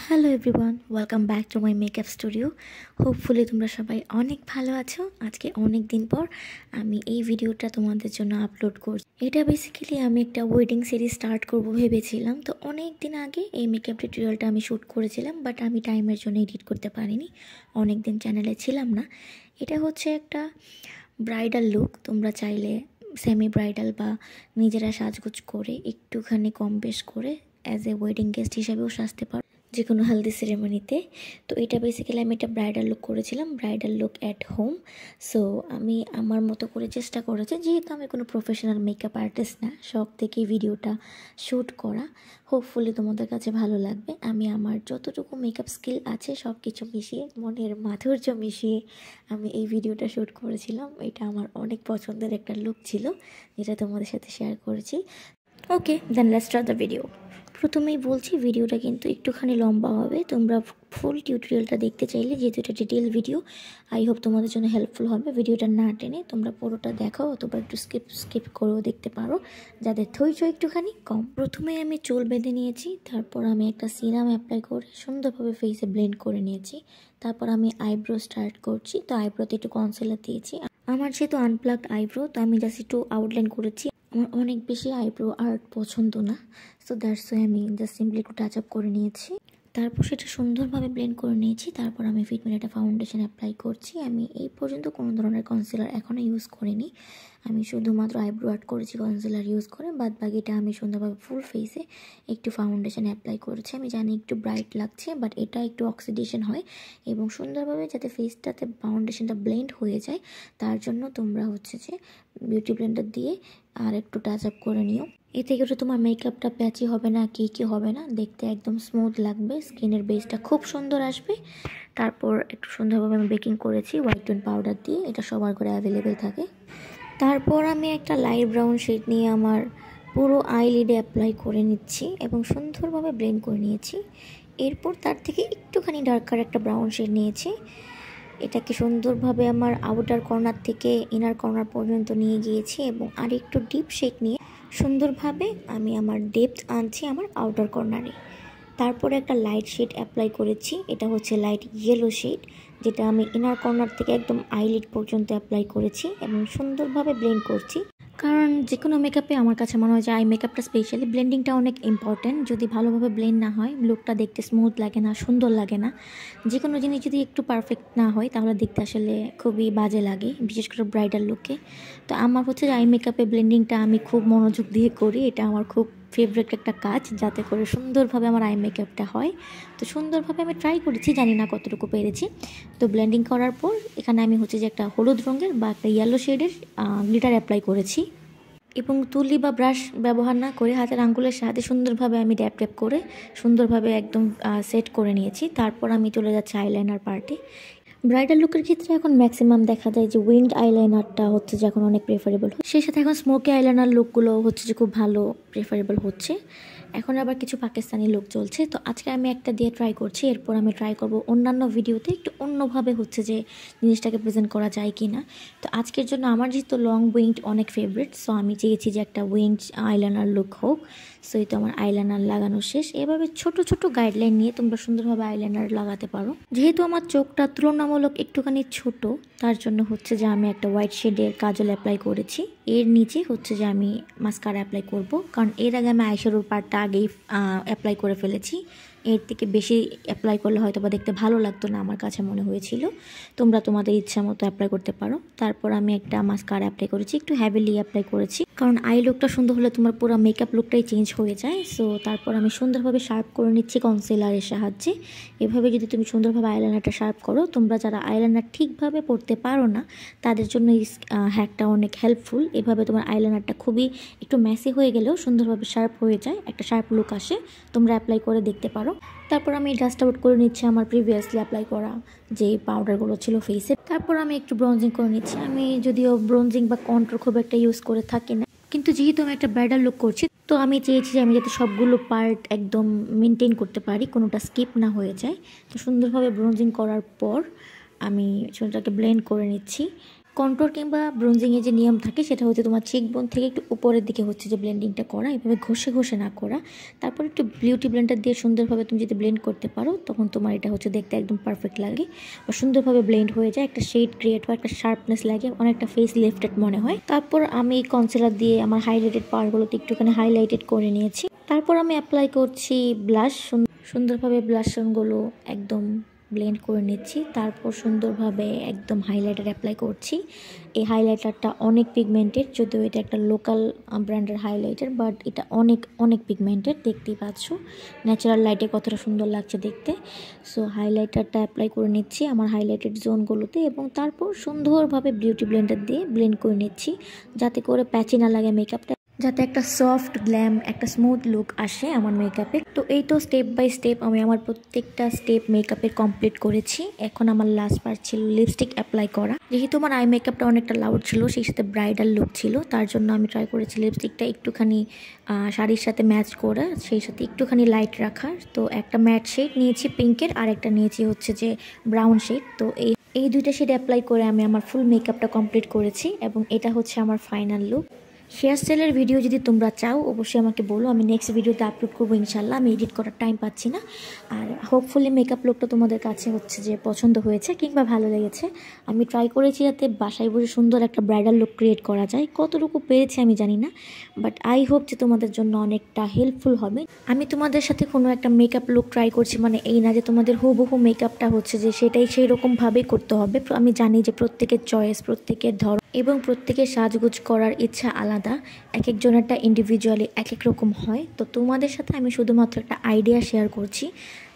Hello everyone, welcome back to my makeup studio. Hopefully তোমরা সবাই অনেক ভালো আছো। আজকে অনেক দিন পর আমি এই ভিডিওটা তোমাদের জন্য আপলোড করছি। এটা বেসিক্যালি আমি একটা ওয়েডিং সিরিজ স্টার্ট করব ভেবেছিলাম। তো অনেক দিন আগে এই মেকআপ টিউটোরিয়ালটা আমি শ্যুট করেছিলাম, বাট আমি টাইমের জন্য এডিট করতে পারিনি, অনেক দিন চ্যানেলে ছিলাম না। এটা হচ্ছে একটা ব্রাইডাল লুক। তোমরা চাইলে সেমি ব্রাইডাল বা নিজেরা সাজগোজ করে একটুখানি কম বেশ করে অ্যাজ এ ওয়েডিং গেস্ট হিসাবেও সাজতে পারো যে কোনো হেলদি সেরেমনিতে। তো এটা বেসিক্যালি আমি একটা ব্রাইডাল লুক করেছিলাম, bridal look at home. So আমি আমার মতো করে চেষ্টা করেছি, যেহেতু আমি কোনো প্রফেশনাল মেকআপ আর্টিস্ট না, শখ থেকে ভিডিওটা শ্যুট করা। হোপফুলি তোমাদের কাছে ভালো লাগবে। আমি আমার যতটুকু মেকআপ স্কিল আছে সব কিছু মিশিয়ে, মনের মাধুর্য মিশিয়ে আমি এই ভিডিওটা শ্যুট করেছিলাম। এটা আমার অনেক পছন্দের একটা লুক ছিল, যেটা তোমাদের সাথে শেয়ার করেছি। ওকে, then let's start the video. প্রথমেই বলছি, ভিডিওটা কিন্তু একটুখানি লম্বা হবে। তোমরা ফুল টিউটোরিয়ালটা দেখতে চাইলে, যেহেতু এটা ডিটেল ভিডিও, আই হোপ তোমাদের জন্য হেল্পফুল হবে। ভিডিওটা না টেনে তোমরা পুরোটা দেখো, অথবা একটু স্কিপ করেও দেখতে পারো, যাদের ধৈর্য একটুখানি কম। প্রথমে আমি চুল বেঁধে নিয়েছি, তারপর আমি একটা সিরাম অ্যাপ্লাই করে সুন্দরভাবে ফেসে ব্লেন্ড করে নিয়েছি। তারপর আমি আইব্রো স্টার্ট করছি। তো আইব্রোতে একটু কনসিলার দিয়েছি। আমার যেহেতু আনপ্লাগড আইব্রো, তো আমি জাস্ট একটু আউটলাইন করেছি। আমার অনেক বেশি আইব্রো আর্ট পছন্দ না, সো দ্যাটস ওয়াই আমি জাস্ট সিম্পলি একটু টাচ আপ করে নিয়েছি। তারপর সেটা সুন্দরভাবে ব্লেন্ড করে নিয়েছি। তারপর আমি ফিটমির একটা ফাউন্ডেশন অ্যাপ্লাই করছি। আমি এই পর্যন্ত কোনো ধরনের কনসিলার এখনও ইউজ করিনি। আমি শুধুমাত্র আইব্রো আর্ট করেছি কনসিলার ইউজ করে। বাদ বাকিটা আমি সুন্দরভাবে ফুল ফেসে একটু ফাউন্ডেশন অ্যাপ্লাই করেছি। আমি জানি একটু ব্রাইট লাগছে, বাট এটা একটু অক্সিডেশন হয়, এবং সুন্দরভাবে যাতে ফেসটাতে ফাউন্ডেশনটা ব্লেন্ড হয়ে যায়, তার জন্য তোমরা হচ্ছে যে বিউটি ব্লেন্ডার দিয়ে আর একটু টাচ আপ করে নিও। এতে করে তোমার মেকআপটা প্যাচি হবে না, কেকি হবে না, দেখতে একদম স্মুথ লাগবে, স্কিনের বেসটা খুব সুন্দর আসবে। তারপর একটু সুন্দরভাবে আমি বেকিং করেছি হোয়াইট টোন পাউডার দিয়ে, এটা সবার ঘরে অ্যাভেলেবেল থাকে। তারপর আমি একটা লাইট ব্রাউন শেড নিয়ে আমার পুরো আইলিডে অ্যাপ্লাই করে নিচ্ছি এবং সুন্দরভাবে ব্লেন্ড করে নিয়েছি। এরপর তার থেকে একটুখানি ডার্কার একটা ব্রাউন শেড নিয়েছি। এটাকে সুন্দরভাবে আমার আউটার কর্নার থেকে ইনার কর্নার পর্যন্ত নিয়ে গিয়েছি, এবং আর একটু ডিপ শেড নিয়ে সুন্দরভাবে আমি আমার ডেপথ আনছি আমার আউটার কর্নারে। তারপরে একটা লাইট শেড অ্যাপ্লাই করেছি, এটা হচ্ছে লাইট ইয়েলো শেড, যেটা আমি ইনার কর্নার থেকে একদম আইলিড পর্যন্ত অ্যাপ্লাই করেছি এবং সুন্দরভাবে ব্লেন্ড করছি। কারণ যে কোনো মেকআপে আমার কাছে মনে হয় যে আই মেকআপটা স্পেশালি ব্লেন্ডিংটা অনেক ইম্পর্টেন্ট। যদি ভালোভাবে ব্লেন্ড না হয়, লুকটা দেখতে স্মুথ লাগে না, সুন্দর লাগে না। যে কোনো জিনিস যদি একটু পারফেক্ট না হয়, তাহলে দেখতে আসলে খুবই বাজে লাগে, বিশেষ করে ব্রাইডাল লুকে। তো আমার হচ্ছে যে আই মেকআপে ব্লেন্ডিংটা আমি খুব মনোযোগ দিয়ে করি। এটা আমার খুব ফেভারিট একটা কাজ, যাতে করে সুন্দরভাবে আমার আই মেকআপটা হয়। তো সুন্দরভাবে আমি ট্রাই করেছি, জানি না কতটুকু পেরেছি। তো ব্লেন্ডিং করার পর এখানে আমি হচ্ছে যে একটা হলুদ রঙের বা একটা ইয়েলো শেডের গ্লিটার অ্যাপ্লাই করেছি, এবং তুলি বা ব্রাশ ব্যবহার না করে হাতের আঙ্গুলের সাহায্যে সুন্দরভাবে আমি ড্যাপ ড্যাপ করে সুন্দরভাবে একদম সেট করে নিয়েছি। তারপর আমি চলে যাচ্ছি আইলাইনার পার্টে। ব্রাইডাল লুকের ক্ষেত্রে এখন ম্যাক্সিমাম দেখা যায় যে উইংড আইলাইনারটা হচ্ছে যে এখন অনেক প্রেফারেবল, সেই সাথে এখন স্মোকি আইলাইনার লুকগুলো হচ্ছে যে খুব ভালো প্রেফারেবল হচ্ছে। এখন আবার কিছু পাকিস্তানি লুক চলছে, তো আজকে আমি একটা দিয়ে ট্রাই করছি। এরপর আমি ট্রাই করব অন্যান্য ভিডিওতে একটু অন্যভাবে হচ্ছে যে জিনিসটাকে প্রেজেন্ট করা যায় কি না। তো আজকের জন্য আমার যেহেতু লং উইংড অনেক ফেভারিট, সো আমি চেয়েছি যে একটা উইংড আইলাইনার লুক হোক। সো এই তো আমার আইলাইনার লাগানো শেষ। এভাবে ছোট ছোট গাইডলাইন নিয়ে তোমরা সুন্দরভাবে আইলাইনার লাগাতে পারো। যেহেতু আমার চোখটা তুলনামূলক একটুখানি ছোট, তার জন্য হচ্ছে যে আমি একটা হোয়াইট শেডের কাজল অ্যাপ্লাই করেছি। এর নিচে হচ্ছে যে আমি মাস্কারা অ্যাপ্লাই করব, কারণ এর আগে আমি আইশ্যাডোর পার্টটা আগেই অ্যাপ্লাই করে ফেলেছি। এর থেকে বেশি অ্যাপ্লাই করলে হয়তো বা দেখতে ভালো লাগতো না, আমার কাছে মনে হয়েছিল। তোমরা তোমাদের ইচ্ছা মতো অ্যাপ্লাই করতে পারো। তারপর আমি একটা মাস্কারা অ্যাপ্লাই করেছি, একটু হ্যাভিলি অ্যাপ্লাই করেছি, কারণ আই লুকটা সুন্দর হলে তোমার পুরো মেকআপ লুকটাই চেঞ্জ হয়ে যায়। সো তারপর আমি সুন্দরভাবে শার্প করে নিচ্ছি কনসিলারের সাহায্যে। এভাবে যদি তুমি সুন্দরভাবে আইলাইনারটা শার্প করো, তোমরা যারা আইলাইনার ঠিকভাবে পড়তে পারো না, তাদের জন্য এই হ্যাকটা অনেক হেল্পফুল। এভাবে তোমার আইলাইনারটা খুবই একটু ম্যাসি হয়ে গেলেও সুন্দরভাবে শার্প হয়ে যায়, একটা শার্প লুক আসে। তোমরা অ্যাপ্লাই করে দেখতে পারো। তারপর আমি ডাস্ট আউট করে নিচ্ছি আমার প্রিভিয়াসলি অ্যাপ্লাই করা যে পাউডারগুলো ছিল ফেসে। তারপর আমি একটু ব্রঞ্জিং করে নিচ্ছি। আমি যদিও ব্রঞ্জিং বা কন্ট্রোল খুব একটা ইউজ করে থাকি না, কিন্তু যেহেতু আমি একটা ব্রাইডাল লুক করছি, তো আমি চেয়েছি যে আমি যাতে সবগুলো পার্ট একদম মেনটেন করতে পারি, কোনোটা স্কিপ না হয়ে যায়। তো সুন্দরভাবে ব্রঞ্জিং করার পর আমি চুলটাকে ব্লেন্ড করে নিচ্ছি। কন্ট্রোর কিংবা ব্রোঞ্জিংয়ের যে নিয়ম থাকে সেটা হচ্ছে তোমার চিকবোন থেকে একটু উপরের দিকে হচ্ছে যে ব্লেন্ডিংটা করা, এভাবে ঘষে ঘষে না করা। তারপর একটু বিউটি ব্লেন্ডার দিয়ে সুন্দরভাবে তুমি যদি ব্লেন্ড করতে পারো তখন তোমার এটা হচ্ছে দেখতে একদম পারফেক্ট লাগে বা সুন্দরভাবে ব্লেন্ড হয়ে যায়, একটা শেড ক্রিয়েট হয়, একটা শার্পনেস লাগে, অনেকটা ফেস লিফটেড মনে হয়। তারপর আমি কনসিলার দিয়ে আমার হাইলাইটেড পাওয়ারগুলোতে একটুখানি হাইলাইটেড করে নিয়েছি। তারপর আমি অ্যাপ্লাই করছি ব্লাশ, সুন্দরভাবে ব্লাশনগুলো একদম ব্লেন্ড করে নিচ্ছি। তারপর সুন্দরভাবে একদম হাইলাইটার অ্যাপ্লাই করছি। এই হাইলাইটারটা অনেক পিগমেন্টেড, যদিও এটা একটা লোকাল ব্র্যান্ডের হাইলাইটার, বাট এটা অনেক অনেক পিগমেন্টেড, দেখতেই পাচ্ছ ন্যাচারাল লাইটে কতটা সুন্দর লাগছে দেখতে। সো হাইলাইটারটা অ্যাপ্লাই করে নিচ্ছি আমার হাইলাইটেড জোনগুলোতে এবং তারপর সুন্দরভাবে বিউটি ব্লেন্ডার দিয়ে ব্লেন্ড করে নিচ্ছি যাতে করে প্যাচি না লাগে মেকআপটা, যাতে একটা সফট গ্ল্যাম, একটা স্মুথ লুক আসে আমার মেকআপে। তো এই তো স্টেপ বাই স্টেপ আমি আমার প্রত্যেকটা স্টেপ মেকআপের কমপ্লিট করেছি। এখন আমার লাস্ট পার্ট ছিল লিপস্টিক অ্যাপ্লাই করা। যেহেতু আমার আই মেকআপটা অনেকটা লাউড ছিল, সেই সাথে ব্রাইডাল লুক ছিল, তার জন্য আমি ট্রাই করেছি লিপস্টিকটা একটুখানি শাড়ির সাথে ম্যাচ করা, সেই সাথে একটুখানি লাইট রাখার। তো একটা ম্যাট শেড নিয়েছি পিঙ্কের, আর একটা নিয়েছি হচ্ছে যে ব্রাউন শেড। তো এই দুইটা শেড অ্যাপ্লাই করে আমি আমার ফুল মেকআপটা কমপ্লিট করেছি এবং এটা হচ্ছে আমার ফাইনাল লুক। হেয়ার স্টাইলের ভিডিও যদি তোমরা চাও অবশ্যই আমাকে বলো, আমি নেক্সট ভিডিওতে আপলোড করবো ইনশাল্লাহ। আমি এডিট করার টাইম পাচ্ছি না। আর হোপফুলি মেকআপ লুকটা তোমাদের কাছে হচ্ছে যে পছন্দ হয়েছে কিংবা ভালো লেগেছে। আমি ট্রাই করেছি যাতে বাসায় বসে সুন্দর একটা ব্রাইডাল লুক ক্রিয়েট করা যায়, কতটুকু পেরেছি আমি জানি না, বাট আই হোপ যে তোমাদের জন্য অনেকটা হেল্পফুল হবে। আমি তোমাদের সাথে কোনো একটা মেকআপ লুক ট্রাই করছি মানে এই না যে তোমাদের হুবহু মেকআপটা হচ্ছে যে সেটাই সেই রকমভাবেই করতে হবে। আমি জানি যে প্রত্যেকের চয়েস, প্রত্যেকের ধরন এবং প্রত্যেকের সাজগোজ করার ইচ্ছা আলাদা, এক একজনেরটা ইন্ডিভিজুয়ালি এক এক রকম হয়। তো তোমাদের সাথে আমি শুধুমাত্র একটা আইডিয়া শেয়ার করছি,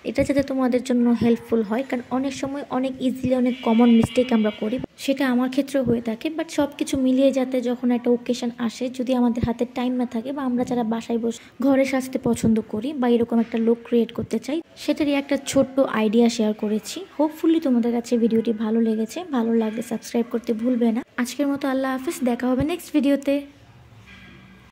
এটা যাতে তোমাদের জন্য হেল্পফুল হয়, কারণ অনেক সময় অনেক ইজিলি অনেক কমন মিস্টেক আমরা করি, সেটা আমার ক্ষেত্রেও হয়ে থাকে। বাট সব কিছু মিলিয়ে যাতে যখন একটা ওকেশন আসে, যদি আমাদের হাতে টাইম না থাকে বা আমরা যারা বাসায় বসে ঘরে সাজতে পছন্দ করি বা এরকম একটা লুক ক্রিয়েট করতে চাই, সেটারই একটা ছোট্ট আইডিয়া শেয়ার করেছি। হোপফুলি তোমাদের কাছে ভিডিওটি ভালো লেগেছে, ভালো লাগলে সাবস্ক্রাইব করতে ভুলবে না। আজকের মতো আল্লাহ হাফেজ, দেখা হবে নেক্সট ভিডিওতে।